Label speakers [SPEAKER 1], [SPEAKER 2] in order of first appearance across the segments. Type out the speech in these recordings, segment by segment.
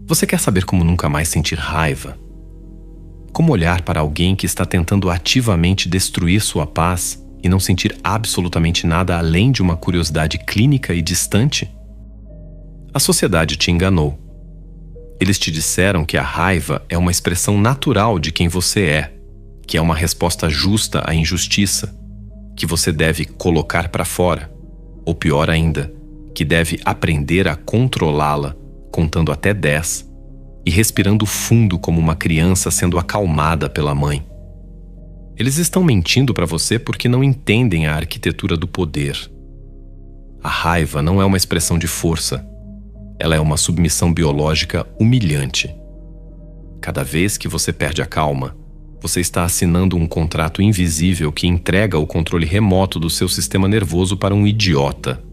[SPEAKER 1] Você quer saber como nunca mais sentir raiva? Como olhar para alguém que está tentando ativamente destruir sua paz e não sentir absolutamente nada além de uma curiosidade clínica e distante? A sociedade te enganou. Eles te disseram que a raiva é uma expressão natural de quem você é, que é uma resposta justa à injustiça, que você deve colocar para fora, ou pior ainda, que deve aprender a controlá-la, contando até 10 e respirando fundo como uma criança sendo acalmada pela mãe. Eles estão mentindo para você porque não entendem a arquitetura do poder. A raiva não é uma expressão de força. Ela é uma submissão biológica humilhante. Cada vez que você perde a calma, você está assinando um contrato invisível que entrega o controle remoto do seu sistema nervoso para um idiota.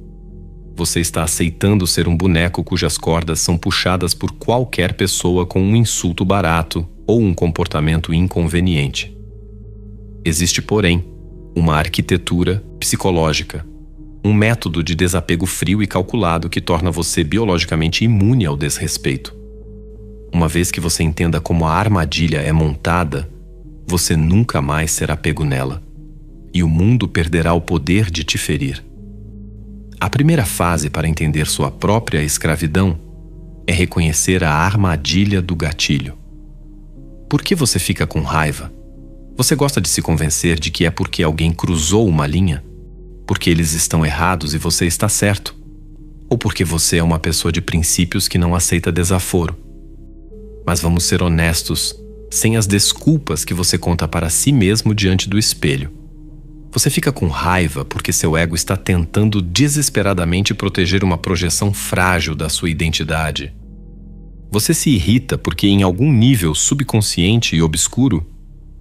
[SPEAKER 1] Você está aceitando ser um boneco cujas cordas são puxadas por qualquer pessoa com um insulto barato ou um comportamento inconveniente. Existe, porém, uma arquitetura psicológica, um método de desapego frio e calculado que torna você biologicamente imune ao desrespeito. Uma vez que você entenda como a armadilha é montada, você nunca mais será pego nela, e o mundo perderá o poder de te ferir. A primeira fase para entender sua própria escravidão é reconhecer a armadilha do gatilho. Por que você fica com raiva? Você gosta de se convencer de que é porque alguém cruzou uma linha? Porque eles estão errados e você está certo? Ou porque você é uma pessoa de princípios que não aceita desaforo? Mas vamos ser honestos, sem as desculpas que você conta para si mesmo diante do espelho. Você fica com raiva porque seu ego está tentando desesperadamente proteger uma projeção frágil da sua identidade. Você se irrita porque, em algum nível subconsciente e obscuro,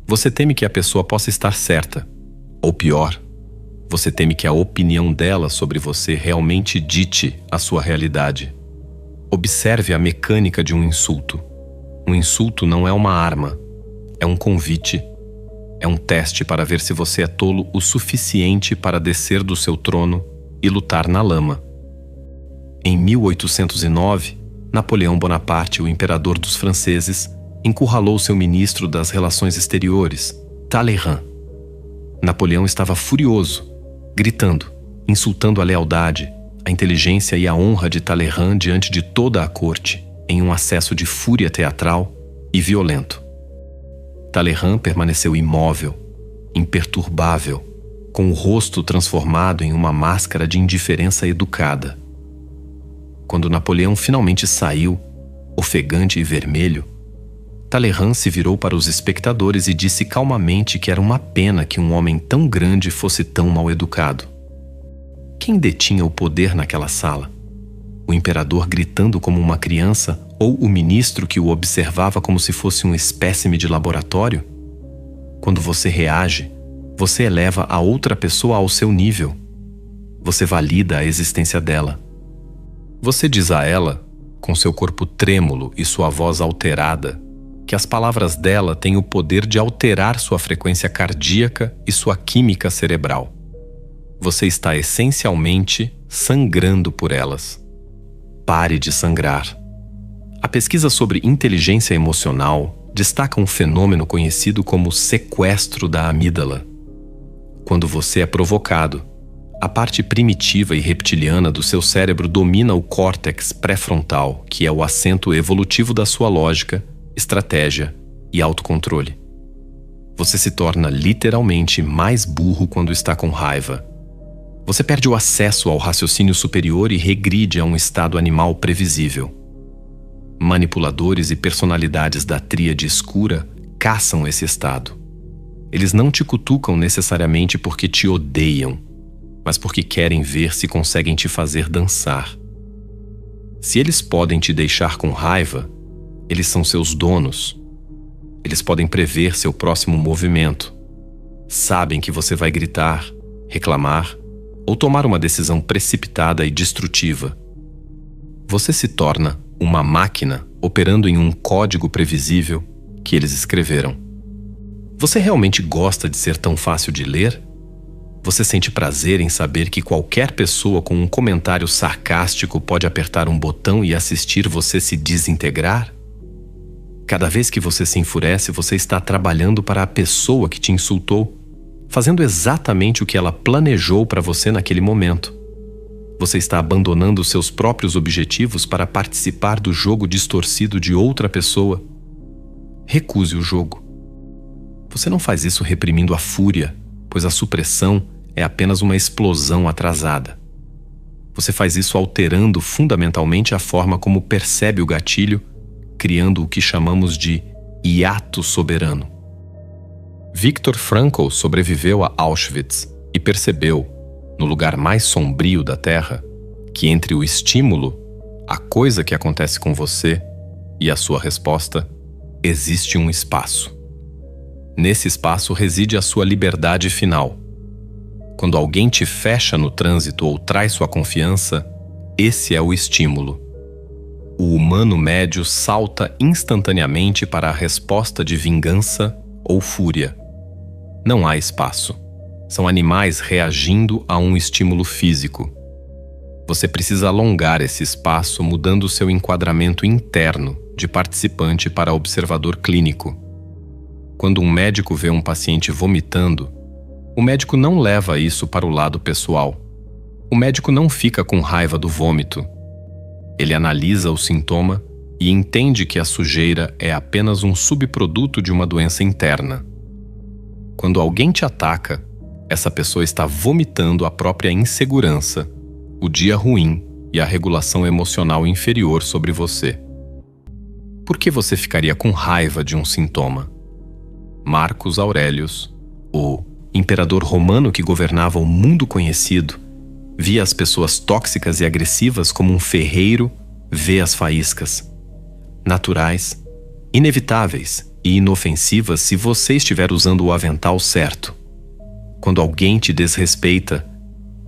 [SPEAKER 1] você teme que a pessoa possa estar certa. Ou pior, você teme que a opinião dela sobre você realmente dite a sua realidade. Observe a mecânica de um insulto. Um insulto não é uma arma, é um convite. É um teste para ver se você é tolo o suficiente para descer do seu trono e lutar na lama. Em 1809, Napoleão Bonaparte, o imperador dos franceses, encurralou seu ministro das Relações Exteriores, Talleyrand. Napoleão estava furioso, gritando, insultando a lealdade, a inteligência e a honra de Talleyrand diante de toda a corte, em um acesso de fúria teatral e violento. Talleyrand permaneceu imóvel, imperturbável, com o rosto transformado em uma máscara de indiferença educada. Quando Napoleão finalmente saiu, ofegante e vermelho, Talleyrand se virou para os espectadores e disse calmamente que era uma pena que um homem tão grande fosse tão mal educado. Quem detinha o poder naquela sala? O imperador gritando como uma criança ou o ministro que o observava como se fosse um espécime de laboratório? Quando você reage, você eleva a outra pessoa ao seu nível. Você valida a existência dela. Você diz a ela, com seu corpo trêmulo e sua voz alterada, que as palavras dela têm o poder de alterar sua frequência cardíaca e sua química cerebral. Você está essencialmente sangrando por elas. Pare de sangrar. A pesquisa sobre inteligência emocional destaca um fenômeno conhecido como sequestro da amígdala. Quando você é provocado, a parte primitiva e reptiliana do seu cérebro domina o córtex pré-frontal, que é o assento evolutivo da sua lógica, estratégia e autocontrole. Você se torna literalmente mais burro quando está com raiva. Você perde o acesso ao raciocínio superior e regride a um estado animal previsível. Manipuladores e personalidades da tríade escura caçam esse estado. Eles não te cutucam necessariamente porque te odeiam, mas porque querem ver se conseguem te fazer dançar. Se eles podem te deixar com raiva, eles são seus donos. Eles podem prever seu próximo movimento. Sabem que você vai gritar, reclamar ou tomar uma decisão precipitada e destrutiva. Você se torna uma máquina operando em um código previsível que eles escreveram. Você realmente gosta de ser tão fácil de ler? Você sente prazer em saber que qualquer pessoa com um comentário sarcástico pode apertar um botão e assistir você se desintegrar? Cada vez que você se enfurece, você está trabalhando para a pessoa que te insultou, fazendo exatamente o que ela planejou para você naquele momento. Você está abandonando seus próprios objetivos para participar do jogo distorcido de outra pessoa. Recuse o jogo. Você não faz isso reprimindo a fúria, pois a supressão é apenas uma explosão atrasada. Você faz isso alterando fundamentalmente a forma como percebe o gatilho, criando o que chamamos de hiato soberano. Viktor Frankl sobreviveu a Auschwitz e percebeu, no lugar mais sombrio da Terra, que entre o estímulo, a coisa que acontece com você, e a sua resposta, existe um espaço. Nesse espaço reside a sua liberdade final. Quando alguém te fecha no trânsito ou trai sua confiança, esse é o estímulo. O humano médio salta instantaneamente para a resposta de vingança ou fúria. Não há espaço. São animais reagindo a um estímulo físico. Você precisa alongar esse espaço mudando seu enquadramento interno de participante para observador clínico. Quando um médico vê um paciente vomitando, o médico não leva isso para o lado pessoal. O médico não fica com raiva do vômito. Ele analisa o sintoma e entende que a sujeira é apenas um subproduto de uma doença interna. Quando alguém te ataca, essa pessoa está vomitando a própria insegurança, o dia ruim e a regulação emocional inferior sobre você. Por que você ficaria com raiva de um sintoma? Marcos Aurelius, o imperador romano que governava o mundo conhecido, via as pessoas tóxicas e agressivas como um ferreiro vê as faíscas. Naturais, inevitáveis e inofensivas se você estiver usando o avental certo. Quando alguém te desrespeita,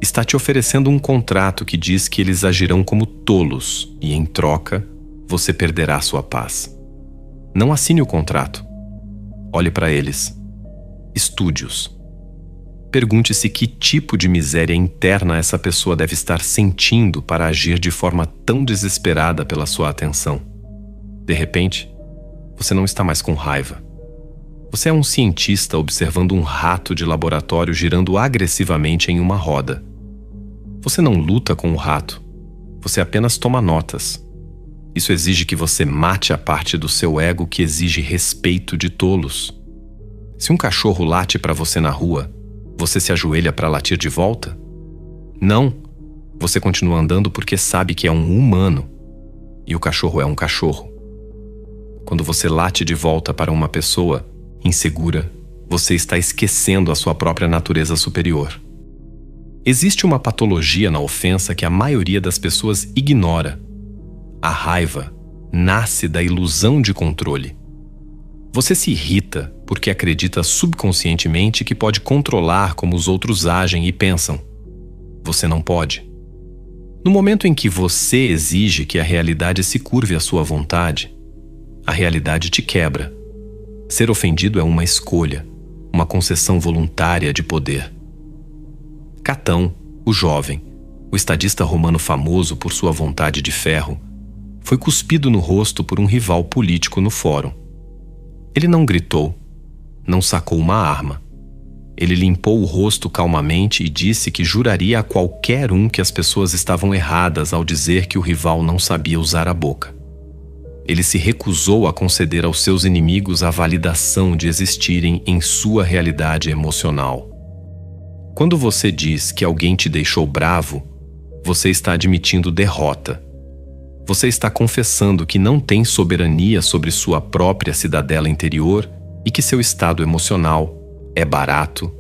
[SPEAKER 1] está te oferecendo um contrato que diz que eles agirão como tolos e, em troca, você perderá sua paz. Não assine o contrato. Olhe para eles. Estude-os. Pergunte-se que tipo de miséria interna essa pessoa deve estar sentindo para agir de forma tão desesperada pela sua atenção. De repente, você não está mais com raiva. Você é um cientista observando um rato de laboratório girando agressivamente em uma roda. Você não luta com o rato. Você apenas toma notas. Isso exige que você mate a parte do seu ego que exige respeito de tolos. Se um cachorro late para você na rua, você se ajoelha para latir de volta? Não. Você continua andando porque sabe que é um humano. E o cachorro é um cachorro. Quando você late de volta para uma pessoa insegura, você está esquecendo a sua própria natureza superior. Existe uma patologia na ofensa que a maioria das pessoas ignora. A raiva nasce da ilusão de controle. Você se irrita porque acredita subconscientemente que pode controlar como os outros agem e pensam. Você não pode. No momento em que você exige que a realidade se curve à sua vontade, a realidade te quebra. Ser ofendido é uma escolha, uma concessão voluntária de poder. Catão, o jovem, o estadista romano famoso por sua vontade de ferro, foi cuspido no rosto por um rival político no fórum. Ele não gritou, não sacou uma arma. Ele limpou o rosto calmamente e disse que juraria a qualquer um que as pessoas estavam erradas ao dizer que o rival não sabia usar a boca. Ele se recusou a conceder aos seus inimigos a validação de existirem em sua realidade emocional. Quando você diz que alguém te deixou bravo, você está admitindo derrota. Você está confessando que não tem soberania sobre sua própria cidadela interior e que seu estado emocional é barato,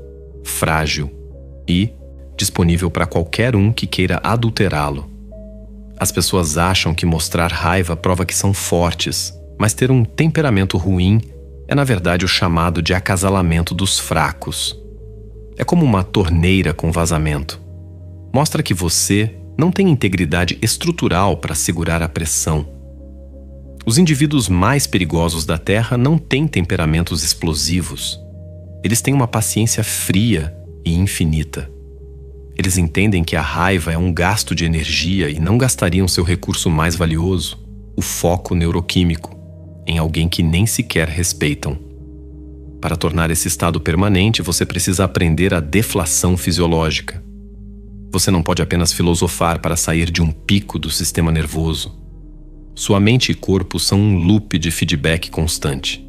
[SPEAKER 1] frágil e disponível para qualquer um que queira adulterá-lo. As pessoas acham que mostrar raiva prova que são fortes, mas ter um temperamento ruim é na verdade o chamado de acasalamento dos fracos. É como uma torneira com vazamento. Mostra que você não tem integridade estrutural para segurar a pressão. Os indivíduos mais perigosos da Terra não têm temperamentos explosivos. Eles têm uma paciência fria e infinita. Eles entendem que a raiva é um gasto de energia e não gastariam seu recurso mais valioso, o foco neuroquímico, em alguém que nem sequer respeitam. Para tornar esse estado permanente, você precisa aprender a deflação fisiológica. Você não pode apenas filosofar para sair de um pico do sistema nervoso. Sua mente e corpo são um loop de feedback constante.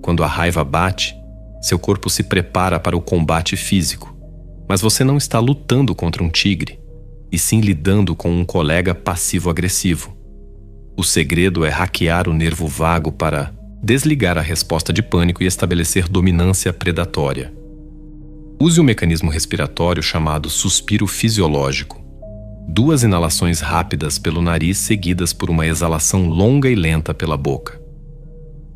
[SPEAKER 1] Quando a raiva bate, seu corpo se prepara para o combate físico, mas você não está lutando contra um tigre, e sim lidando com um colega passivo-agressivo. O segredo é hackear o nervo vago para desligar a resposta de pânico e estabelecer dominância predatória. Use o mecanismo respiratório chamado suspiro fisiológico. 2 inalações rápidas pelo nariz seguidas por uma exalação longa e lenta pela boca.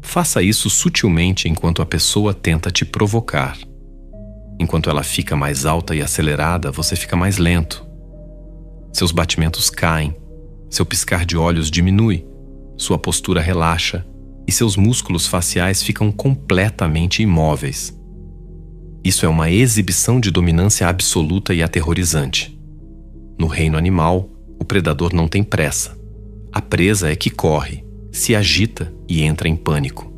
[SPEAKER 1] Faça isso sutilmente enquanto a pessoa tenta te provocar. Enquanto ela fica mais alta e acelerada, você fica mais lento. Seus batimentos caem, seu piscar de olhos diminui, sua postura relaxa e seus músculos faciais ficam completamente imóveis. Isso é uma exibição de dominância absoluta e aterrorizante. No reino animal, o predador não tem pressa. A presa é que corre, se agita e entra em pânico.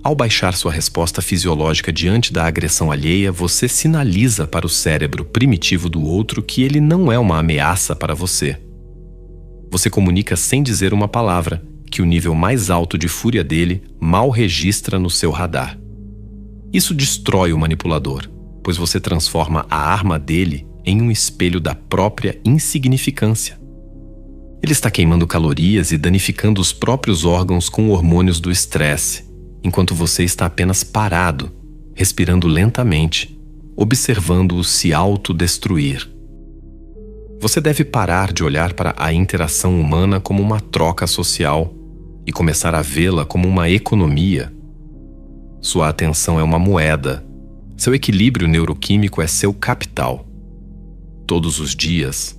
[SPEAKER 1] Ao baixar sua resposta fisiológica diante da agressão alheia, você sinaliza para o cérebro primitivo do outro que ele não é uma ameaça para você. Você comunica sem dizer uma palavra que o nível mais alto de fúria dele mal registra no seu radar. Isso destrói o manipulador, pois você transforma a arma dele em um espelho da própria insignificância. Ele está queimando calorias e danificando os próprios órgãos com hormônios do estresse, enquanto você está apenas parado, respirando lentamente, observando-o se autodestruir. Você deve parar de olhar para a interação humana como uma troca social e começar a vê-la como uma economia. Sua atenção é uma moeda. Seu equilíbrio neuroquímico é seu capital. Todos os dias,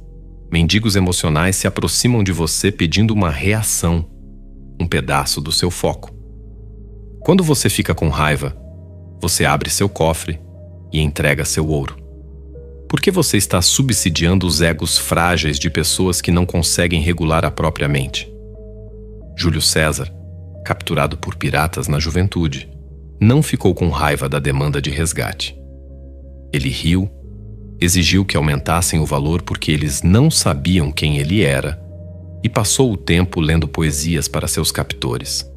[SPEAKER 1] mendigos emocionais se aproximam de você pedindo uma reação, um pedaço do seu foco. Quando você fica com raiva, você abre seu cofre e entrega seu ouro. Por que você está subsidiando os egos frágeis de pessoas que não conseguem regular a própria mente? Júlio César, capturado por piratas na juventude, não ficou com raiva da demanda de resgate. Ele riu, exigiu que aumentassem o valor porque eles não sabiam quem ele era e passou o tempo lendo poesias para seus captores.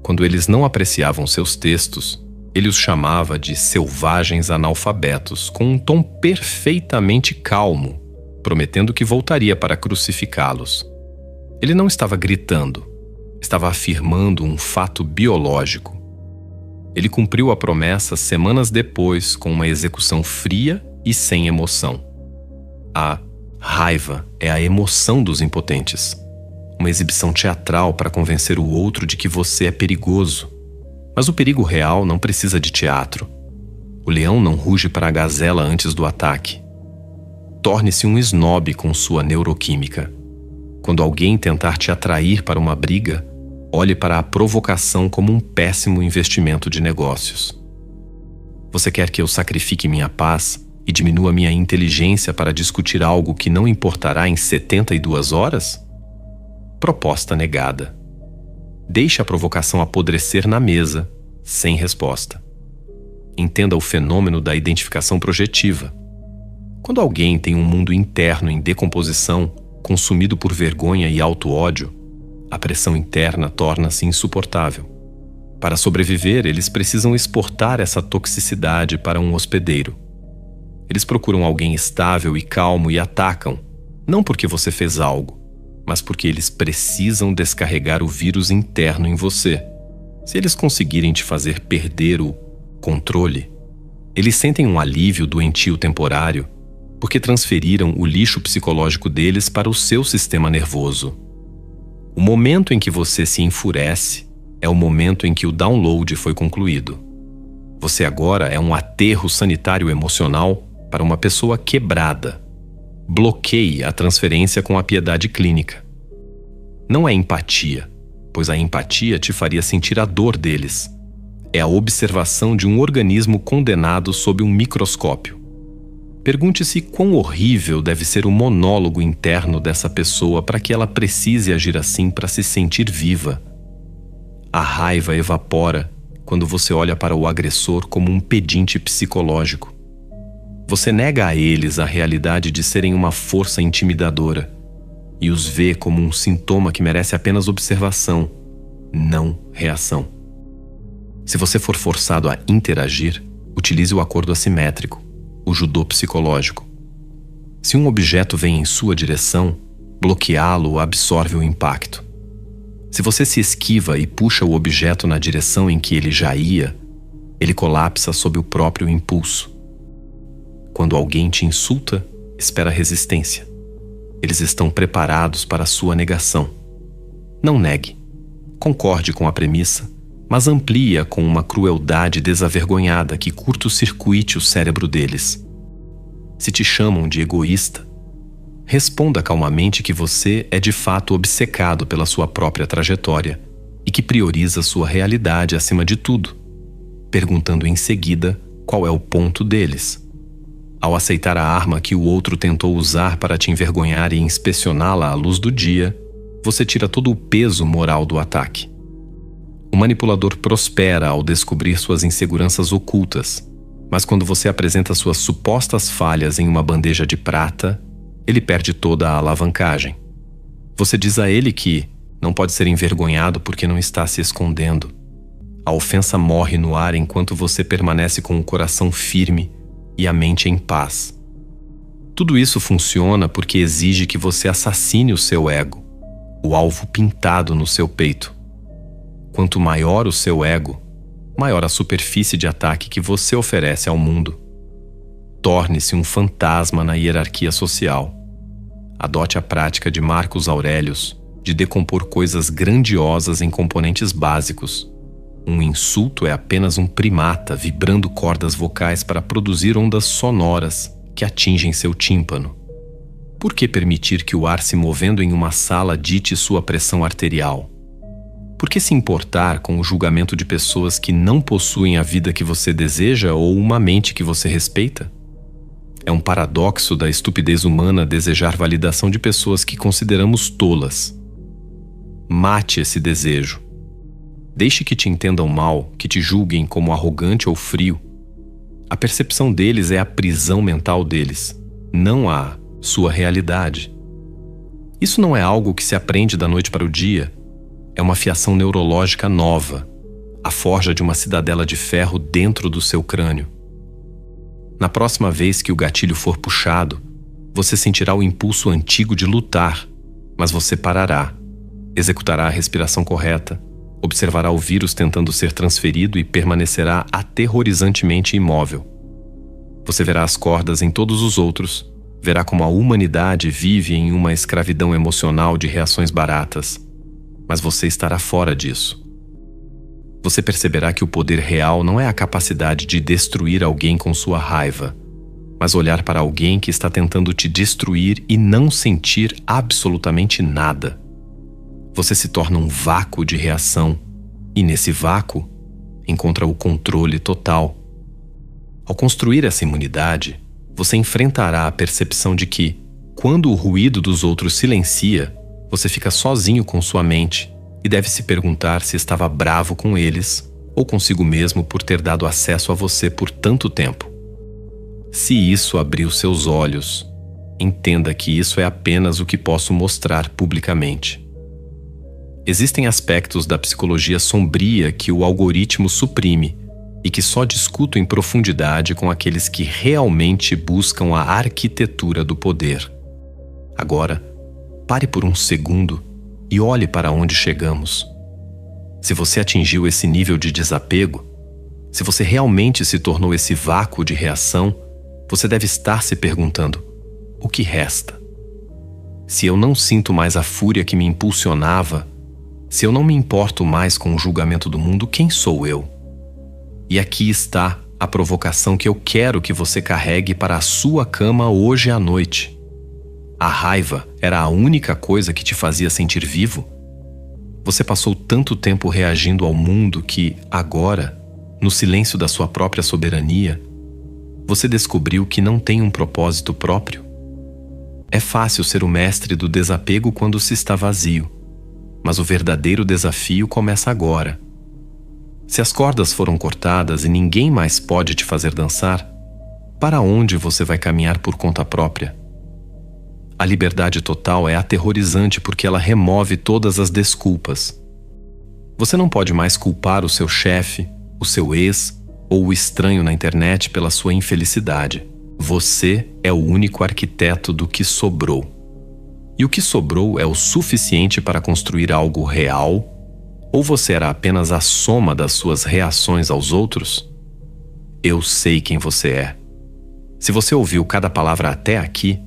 [SPEAKER 1] Quando eles não apreciavam seus textos, ele os chamava de selvagens analfabetos, com um tom perfeitamente calmo, prometendo que voltaria para crucificá-los. Ele não estava gritando, estava afirmando um fato biológico. Ele cumpriu a promessa semanas depois com uma execução fria e sem emoção. A raiva é a emoção dos impotentes. Uma exibição teatral para convencer o outro de que você é perigoso. Mas o perigo real não precisa de teatro. O leão não ruge para a gazela antes do ataque. Torne-se um snob com sua neuroquímica. Quando alguém tentar te atrair para uma briga, olhe para a provocação como um péssimo investimento de negócios. Você quer que eu sacrifique minha paz e diminua minha inteligência para discutir algo que não importará em 72 horas? Proposta negada. Deixe a provocação apodrecer na mesa, sem resposta. Entenda o fenômeno da identificação projetiva. Quando alguém tem um mundo interno em decomposição, consumido por vergonha e auto-ódio, a pressão interna torna-se insuportável. Para sobreviver, eles precisam exportar essa toxicidade para um hospedeiro. Eles procuram alguém estável e calmo e atacam, não porque você fez algo, mas porque eles precisam descarregar o vírus interno em você. Se eles conseguirem te fazer perder o controle, eles sentem um alívio doentio temporário, porque transferiram o lixo psicológico deles para o seu sistema nervoso. O momento em que você se enfurece é o momento em que o download foi concluído. Você agora é um aterro sanitário emocional para uma pessoa quebrada. Bloqueie a transferência com a piedade clínica. Não é empatia, pois a empatia te faria sentir a dor deles. É a observação de um organismo condenado sob um microscópio. Pergunte-se quão horrível deve ser o monólogo interno dessa pessoa para que ela precise agir assim para se sentir viva. A raiva evapora quando você olha para o agressor como um pedinte psicológico. Você nega a eles a realidade de serem uma força intimidadora e os vê como um sintoma que merece apenas observação, não reação. Se você for forçado a interagir, utilize o acordo assimétrico, o judô psicológico. Se um objeto vem em sua direção, bloqueá-lo absorve o impacto. Se você se esquiva e puxa o objeto na direção em que ele já ia, ele colapsa sob o próprio impulso. Quando alguém te insulta, espera resistência. Eles estão preparados para a sua negação. Não negue. Concorde com a premissa, mas amplie-a com uma crueldade desavergonhada que curto-circuite o cérebro deles. Se te chamam de egoísta, responda calmamente que você é de fato obcecado pela sua própria trajetória e que prioriza sua realidade acima de tudo, perguntando em seguida qual é o ponto deles. Ao aceitar a arma que o outro tentou usar para te envergonhar e inspecioná-la à luz do dia, você tira todo o peso moral do ataque. O manipulador prospera ao descobrir suas inseguranças ocultas, mas quando você apresenta suas supostas falhas em uma bandeja de prata, ele perde toda a alavancagem. Você diz a ele que não pode ser envergonhado porque não está se escondendo. A ofensa morre no ar enquanto você permanece com o coração firme e a mente em paz. Tudo isso funciona porque exige que você assassine o seu ego, o alvo pintado no seu peito. Quanto maior o seu ego, maior a superfície de ataque que você oferece ao mundo. Torne-se um fantasma na hierarquia social. Adote a prática de Marcus Aurelius de decompor coisas grandiosas em componentes básicos. Um insulto é apenas um primata vibrando cordas vocais para produzir ondas sonoras que atingem seu tímpano. Por que permitir que o ar se movendo em uma sala dite sua pressão arterial? Por que se importar com o julgamento de pessoas que não possuem a vida que você deseja ou uma mente que você respeita? É um paradoxo da estupidez humana desejar validação de pessoas que consideramos tolas. Mate esse desejo. Deixe que te entendam mal, que te julguem como arrogante ou frio. A percepção deles é a prisão mental deles, não a sua realidade. Isso não é algo que se aprende da noite para o dia. É uma fiação neurológica nova, a forja de uma cidadela de ferro dentro do seu crânio. Na próxima vez que o gatilho for puxado, você sentirá o impulso antigo de lutar, mas você parará, executará a respiração correta, observará o vírus tentando ser transferido e permanecerá aterrorizantemente imóvel. Você verá as cordas em todos os outros, verá como a humanidade vive em uma escravidão emocional de reações baratas. Mas você estará fora disso. Você perceberá que o poder real não é a capacidade de destruir alguém com sua raiva, mas olhar para alguém que está tentando te destruir e não sentir absolutamente nada. Você se torna um vácuo de reação, e nesse vácuo, encontra o controle total. Ao construir essa imunidade, você enfrentará a percepção de que, quando o ruído dos outros silencia, você fica sozinho com sua mente e deve se perguntar se estava bravo com eles ou consigo mesmo por ter dado acesso a você por tanto tempo. Se isso abriu seus olhos, entenda que isso é apenas o que posso mostrar publicamente. Existem aspectos da psicologia sombria que o algoritmo suprime e que só discuto em profundidade com aqueles que realmente buscam a arquitetura do poder. Agora, pare por um segundo e olhe para onde chegamos. Se você atingiu esse nível de desapego, se você realmente se tornou esse vácuo de reação, você deve estar se perguntando: o que resta? Se eu não sinto mais a fúria que me impulsionava, se eu não me importo mais com o julgamento do mundo, quem sou eu? E aqui está a provocação que eu quero que você carregue para a sua cama hoje à noite. A raiva era a única coisa que te fazia sentir vivo? Você passou tanto tempo reagindo ao mundo que, agora, no silêncio da sua própria soberania, Você descobriu que não tem um propósito próprio? É fácil ser o mestre do desapego quando se está vazio, mas o verdadeiro desafio começa agora. Se as cordas foram cortadas e ninguém mais pode te fazer dançar, para onde você vai caminhar por conta própria? A liberdade total é aterrorizante porque ela remove todas as desculpas. Você não pode mais culpar o seu chefe, o seu ex ou o estranho na internet pela sua infelicidade. Você é o único arquiteto do que sobrou. E o que sobrou é o suficiente para construir algo real? Ou você era apenas a soma das suas reações aos outros? Eu sei quem você é. Se você ouviu cada palavra até aqui,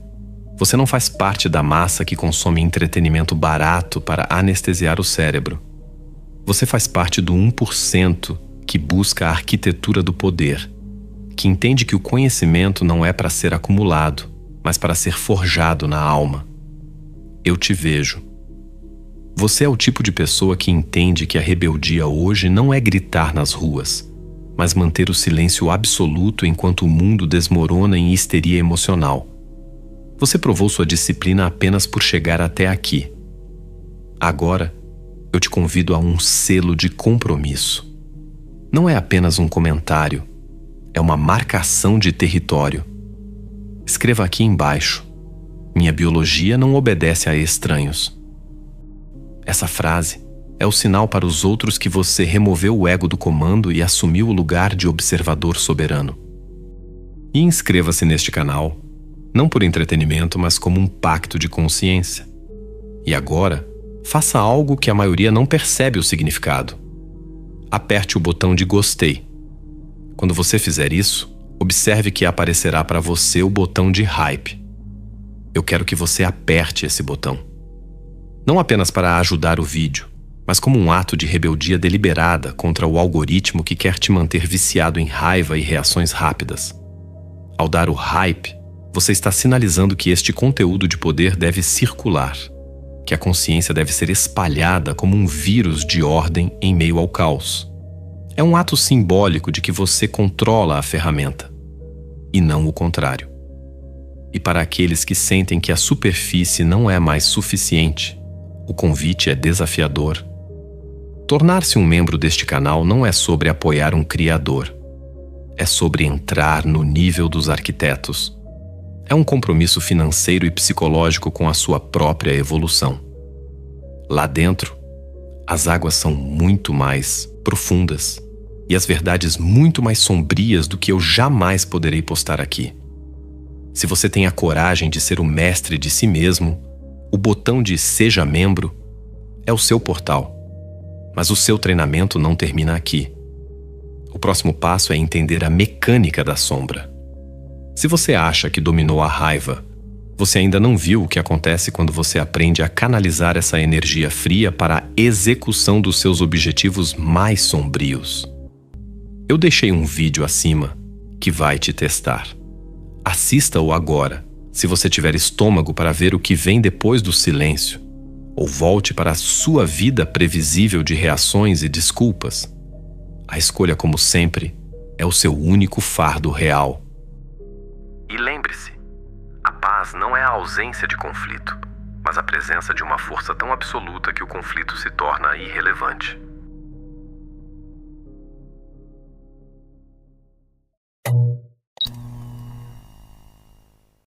[SPEAKER 1] você não faz parte da massa que consome entretenimento barato para anestesiar o cérebro. Você faz parte do 1% que busca a arquitetura do poder, que entende que o conhecimento não é para ser acumulado, mas para ser forjado na alma. Eu te vejo. Você é o tipo de pessoa que entende que a rebeldia hoje não é gritar nas ruas, mas manter o silêncio absoluto enquanto o mundo desmorona em histeria emocional. Você provou sua disciplina apenas por chegar até aqui. Agora, eu te convido a um selo de compromisso. Não é apenas um comentário, é uma marcação de território. Escreva aqui embaixo: minha biologia não obedece a estranhos. Essa frase é o sinal para os outros que você removeu o ego do comando e assumiu o lugar de observador soberano. E inscreva-se neste canal, não por entretenimento, mas como um pacto de consciência. E agora, faça algo que a maioria não percebe o significado. Aperte o botão de gostei. Quando você fizer isso, observe que aparecerá para você o botão de hype. Eu quero que você aperte esse botão. Não apenas para ajudar o vídeo, mas como um ato de rebeldia deliberada contra o algoritmo que quer te manter viciado em raiva e reações rápidas. Ao dar o hype, você está sinalizando que este conteúdo de poder deve circular, que a consciência deve ser espalhada como um vírus de ordem em meio ao caos. É um ato simbólico de que você controla a ferramenta, e não o contrário. E para aqueles que sentem que a superfície não é mais suficiente, o convite é desafiador. Tornar-se um membro deste canal não é sobre apoiar um criador. É sobre entrar no nível dos arquitetos. É um compromisso financeiro e psicológico com a sua própria evolução. Lá dentro, as águas são muito mais profundas e as verdades muito mais sombrias do que eu jamais poderei postar aqui. Se você tem a coragem de ser o mestre de si mesmo, o botão de Seja Membro é o seu portal. Mas o seu treinamento não termina aqui. O próximo passo é entender a mecânica da sombra. Se você acha que dominou a raiva, você ainda não viu o que acontece quando você aprende a canalizar essa energia fria para a execução dos seus objetivos mais sombrios. Eu deixei um vídeo acima que vai te testar. Assista-o agora, se você tiver estômago para ver o que vem depois do silêncio, ou volte para a sua vida previsível de reações e desculpas. A escolha, como sempre, é o seu único fardo real. E lembre-se, a paz não é a ausência de conflito, mas a presença de uma força tão absoluta que o conflito se torna irrelevante.